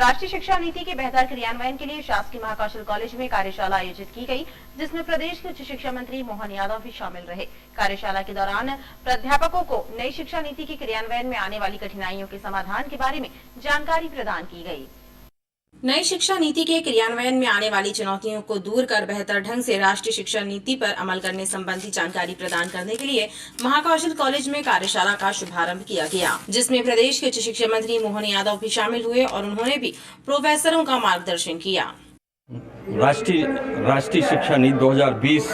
राष्ट्रीय शिक्षा नीति के बेहतर क्रियान्वयन के लिए शासकीय महाकौशल कॉलेज में कार्यशाला आयोजित की गई, जिसमें प्रदेश के उच्च शिक्षा मंत्री मोहन यादव भी शामिल रहे। कार्यशाला के दौरान प्राध्यापकों को नई शिक्षा नीति के क्रियान्वयन में आने वाली कठिनाइयों के समाधान के बारे में जानकारी प्रदान की गई। नई शिक्षा नीति के क्रियान्वयन में आने वाली चुनौतियों को दूर कर बेहतर ढंग से राष्ट्रीय शिक्षा नीति पर अमल करने संबंधी जानकारी प्रदान करने के लिए महाकौशल कॉलेज में कार्यशाला का शुभारंभ किया गया, जिसमें प्रदेश के उच्च शिक्षा मंत्री मोहन यादव भी शामिल हुए और उन्होंने भी प्रोफेसरों का मार्गदर्शन किया। राष्ट्रीय शिक्षा नीति 2020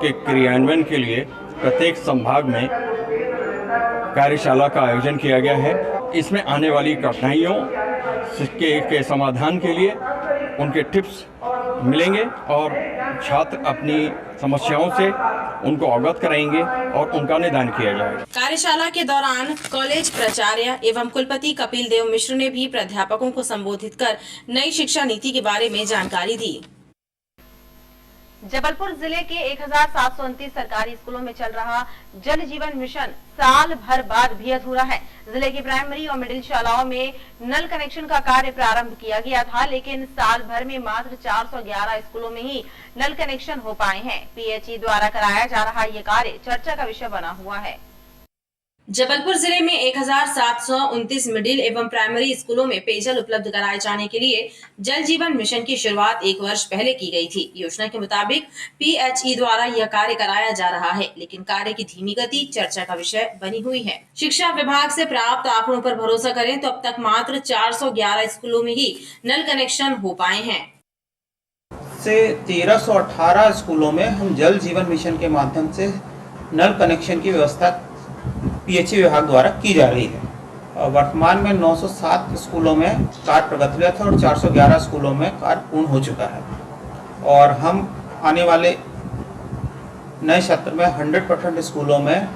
के क्रियान्वयन के लिए प्रत्येक संभाग में कार्यशाला का आयोजन किया गया है। इसमें आने वाली कठिनाइयों के समाधान के लिए उनके टिप्स मिलेंगे और छात्र अपनी समस्याओं से उनको अवगत कराएंगे और उनका निदान किया जाएगा। कार्यशाला के दौरान कॉलेज प्राचार्य एवं कुलपति कपिल देव मिश्र ने भी प्राध्यापकों को संबोधित कर नई शिक्षा नीति के बारे में जानकारी दी। जबलपुर जिले के 1729 सरकारी स्कूलों में चल रहा जल जीवन मिशन साल भर बाद भी अधूरा है। जिले की प्राइमरी और मिडिल शालाओं में नल कनेक्शन का कार्य प्रारंभ किया गया था, लेकिन साल भर में मात्र 411 स्कूलों में ही नल कनेक्शन हो पाए हैं। पीएचई द्वारा कराया जा रहा ये कार्य चर्चा का विषय बना हुआ है। जबलपुर जिले में 1729 मिडिल एवं प्राइमरी स्कूलों में पेयजल उपलब्ध कराए जाने के लिए जल जीवन मिशन की शुरुआत 1 वर्ष पहले की गई थी। योजना के मुताबिक पीएचई द्वारा यह कार्य कराया जा रहा है, लेकिन कार्य की धीमी गति चर्चा का विषय बनी हुई है। शिक्षा विभाग से प्राप्त आंकड़ों पर भरोसा करें तो अब तक मात्र 411 स्कूलों में ही नल कनेक्शन हो पाए हैं। से 1318 स्कूलों में हम जल जीवन मिशन के माध्यम से नल कनेक्शन की व्यवस्था पीएचई विभाग द्वारा की जा रही है। वर्तमान में 907 स्कूलों में कार्य प्रगतिरत है और 411 स्कूलों में कार्य पूर्ण हो चुका है और हम आने वाले नए सत्र में 100% स्कूलों में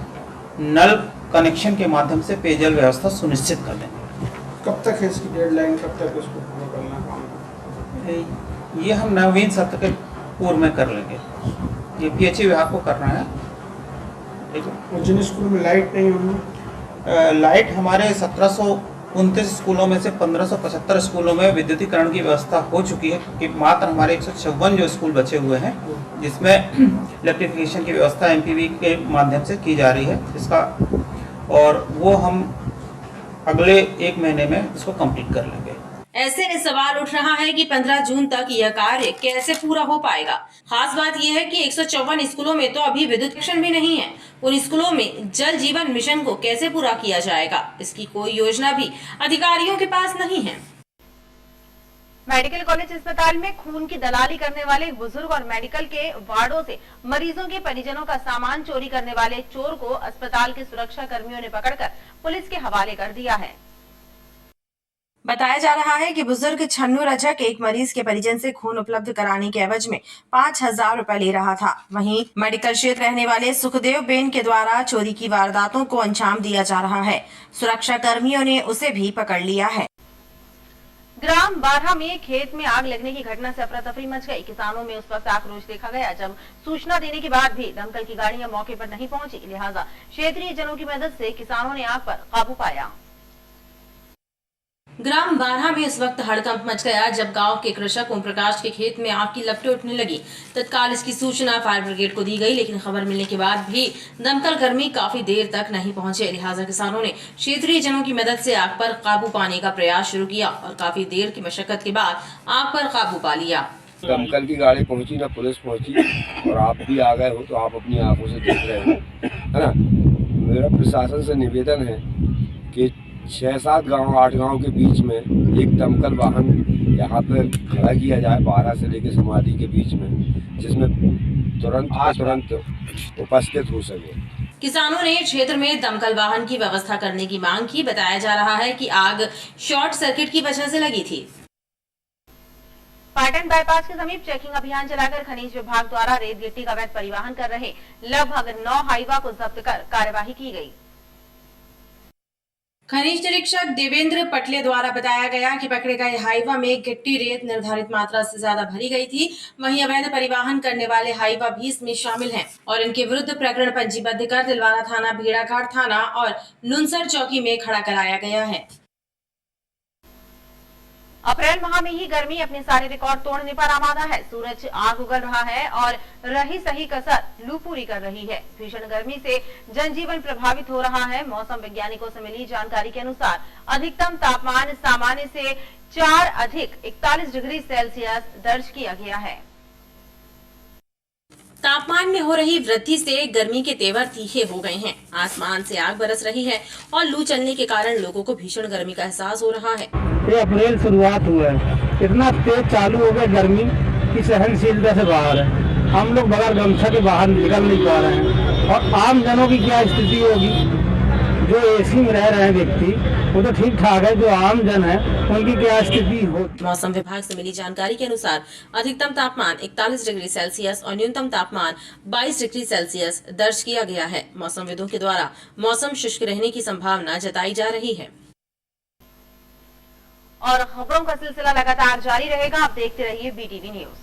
नल कनेक्शन के माध्यम से पेयजल व्यवस्था सुनिश्चित कर देंगे। कब तक है इसकी डेडलाइन, कब तक इसको पूरा करना काम? ये हम नवीन सत्र के पूर्व में कर लेंगे। ये पीएचई विभाग को करना है। जिन स्कूल में लाइट नहीं होगी, लाइट हमारे 1729 स्कूलों में से 1575 स्कूलों में विद्युतीकरण की व्यवस्था हो चुकी है, कि मात्र हमारे 156 जो स्कूल बचे हुए हैं जिसमें इलेक्ट्रिफिकेशन की व्यवस्था एमपीवी के माध्यम से की जा रही है इसका, और वो हम अगले 1 महीने में इसको कंप्लीट कर लेंगे। ऐसे में सवाल उठ रहा है कि 15 जून तक यह कार्य कैसे पूरा हो पाएगा। खास बात यह है कि 154 स्कूलों में तो अभी विद्युत कनेक्शन भी नहीं है। उन स्कूलों में जल जीवन मिशन को कैसे पूरा किया जाएगा, इसकी कोई योजना भी अधिकारियों के पास नहीं है। मेडिकल कॉलेज अस्पताल में खून की दलाली करने वाले एक बुजुर्ग और मेडिकल के वार्डों से मरीजों के परिजनों का सामान चोरी करने वाले चोर को अस्पताल के सुरक्षा कर्मियों ने पकड़कर पुलिस के हवाले कर दिया है। बताया जा रहा है कि बुजुर्ग छन्नू रजक एक मरीज के परिजन से खून उपलब्ध कराने के एवज में 5000 रुपए ले रहा था। वहीं मेडिकल क्षेत्र रहने वाले सुखदेव बेन के द्वारा चोरी की वारदातों को अंजाम दिया जा रहा है। सुरक्षा कर्मियों ने उसे भी पकड़ लिया है। ग्राम बारहा में खेत में आग लगने की घटना से अफरा तफरी मच गई। किसानों में उस वक्त आक्रोश देखा गया जब सूचना देने के बाद भी दमकल की गाड़ियां मौके पर नहीं पहुंची, लिहाजा क्षेत्रीय जनों की मदद से किसानों ने आग पर काबू पाया। ग्राम बारहा में इस वक्त हड़कंप मच गया जब गांव के कृषक ओम प्रकाश के खेत में आग की लपटें उठने लगी। तत्काल इसकी सूचना फायर ब्रिगेड को दी गई, लेकिन खबर मिलने के बाद भी दमकल कर्मी काफी देर तक नहीं पहुंचे। लिहाजा किसानों ने क्षेत्रीय जनों की मदद से आग पर काबू पाने का प्रयास शुरू किया और काफी देर की मशक्कत के बाद आग पर काबू पा लिया। दमकल की गाड़ी पहुंची, ना पुलिस पहुंची, और आप भी आ गए हो तो आप अपनी आंखों से देख रहे हो, है ना। मेरा प्रशासन से निवेदन है कि 6-7 गांव 8 गांव के बीच में एक दमकल वाहन यहाँ पे खड़ा किया जाए, 12 से लेकर समाधि के बीच में, जिसमें तुरंत उपस्थित हो सके। किसानों ने क्षेत्र में दमकल वाहन की व्यवस्था करने की मांग की। बताया जा रहा है कि आग शॉर्ट सर्किट की वजह से लगी थी। पाटन बाईपास के समीप चेकिंग अभियान चलाकर खनिज विभाग द्वारा रेत गिट्टी का अवैध परिवहन कर रहे लगभग 9 हाईवा को जब्त कर कार्यवाही की गई। खनिज निरीक्षक देवेंद्र पटले द्वारा बताया गया कि पकड़े गए हाईवा में गिट्टी रेत निर्धारित मात्रा से ज्यादा भरी गई थी। वहीं अवैध परिवहन करने वाले हाईवा भी इसमें शामिल हैं और इनके विरुद्ध प्रकरण पंजीबद्ध कर दिलवारा थाना, भेड़ाघाट थाना और नुनसर चौकी में खड़ा कराया गया है। अप्रैल माह में ही गर्मी अपने सारे रिकॉर्ड तोड़ने पर आमादा है। सूरज आग उगल रहा है और रही सही कसर लू पूरी कर रही है। भीषण गर्मी से जनजीवन प्रभावित हो रहा है। मौसम वैज्ञानिकों से मिली जानकारी के अनुसार अधिकतम तापमान सामान्य से 4 अधिक 41 डिग्री सेल्सियस दर्ज किया गया है। तापमान में हो रही वृद्धि से गर्मी के तेवर तीखे हो गए हैं। आसमान से आग बरस रही है और लू चलने के कारण लोगों को भीषण गर्मी का एहसास हो रहा है। ये अप्रैल शुरुआत हुआ है, इतना तेज चालू हो गया गर्मी की सहनशीलता से बाहर है। हम लोग बगैर गमछा के बाहर निकल नहीं पा रहे हैं। और आम जनों की क्या स्थिति होगी? जो एसी में रह रहे हैं व्यक्ति वो तो ठीक ठाक है, जो आम जन है उनकी क्या स्थिति हो? मौसम विभाग से मिली जानकारी के अनुसार अधिकतम तापमान 41 डिग्री सेल्सियस और न्यूनतम तापमान 22 डिग्री सेल्सियस दर्ज किया गया है। मौसमविदों के द्वारा मौसम शुष्क रहने की संभावना जताई जा रही है। और खबरों का सिलसिला लगातार जारी रहेगा। आप देखते रहिए BTV न्यूज।